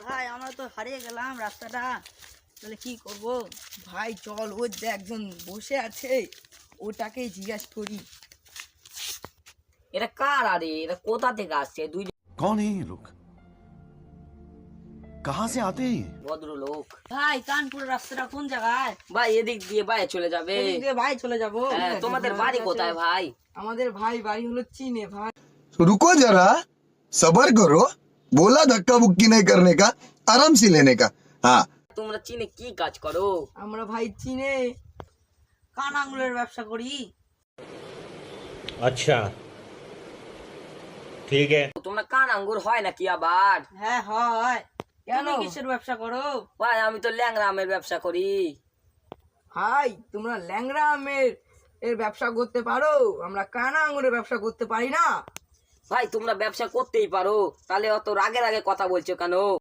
ভাই আমরা তো হারিয়ে গেলাম রাস্তাটা, তাহলে কি করব? ভাই চল, ওই যে একজন বসে আছে ওটাকেই জিজ্ঞাসা করি। এটা কার? আরে এটা কোথা থেকে আসছে? দুই कौन है ये लोग? कहाँ से आते हैं ये? ভদ্রলোক। ভাই কানপুর রাস্তাটা কোন জায়গায়? ভাই এদিক দিয়ে বাইরে চলে যাবে। এদিক দিয়ে ভাই চলে যাবো। হ্যাঁ, তোমাদের বাড়ি কোথায় ভাই? আমাদের ভাই বাড়ি হলো চীনে ভাই। रुको जरा, सबर करो। बोला धक्का बुक्की नहीं करने का, आराम से लेने का। हाँ, তোমরা চীনে কি কাজ করো? আমরা ভাই চীনে কান আঙ্গুলের ব্যবসা করি। अच्छा ठीक है। তোমরা কান আঙ্গুর হয় নাকি আবার? হ্যাঁ হয়। কেন? তুমি কিসের ব্যবসা করো? ভাই আমি তো ল্যাংড়া আমের ব্যবসা করি। ভাই তোমরা ল্যাংড়া আমের ব্যবসা করতে পারো, আমরা কানা আঙ্গুরের ব্যবসা করতে পারি না। ভাই তোমরা ব্যবসা করতেই পারো, তাহলে অত রাগে রাগে কথা বলছো কেন?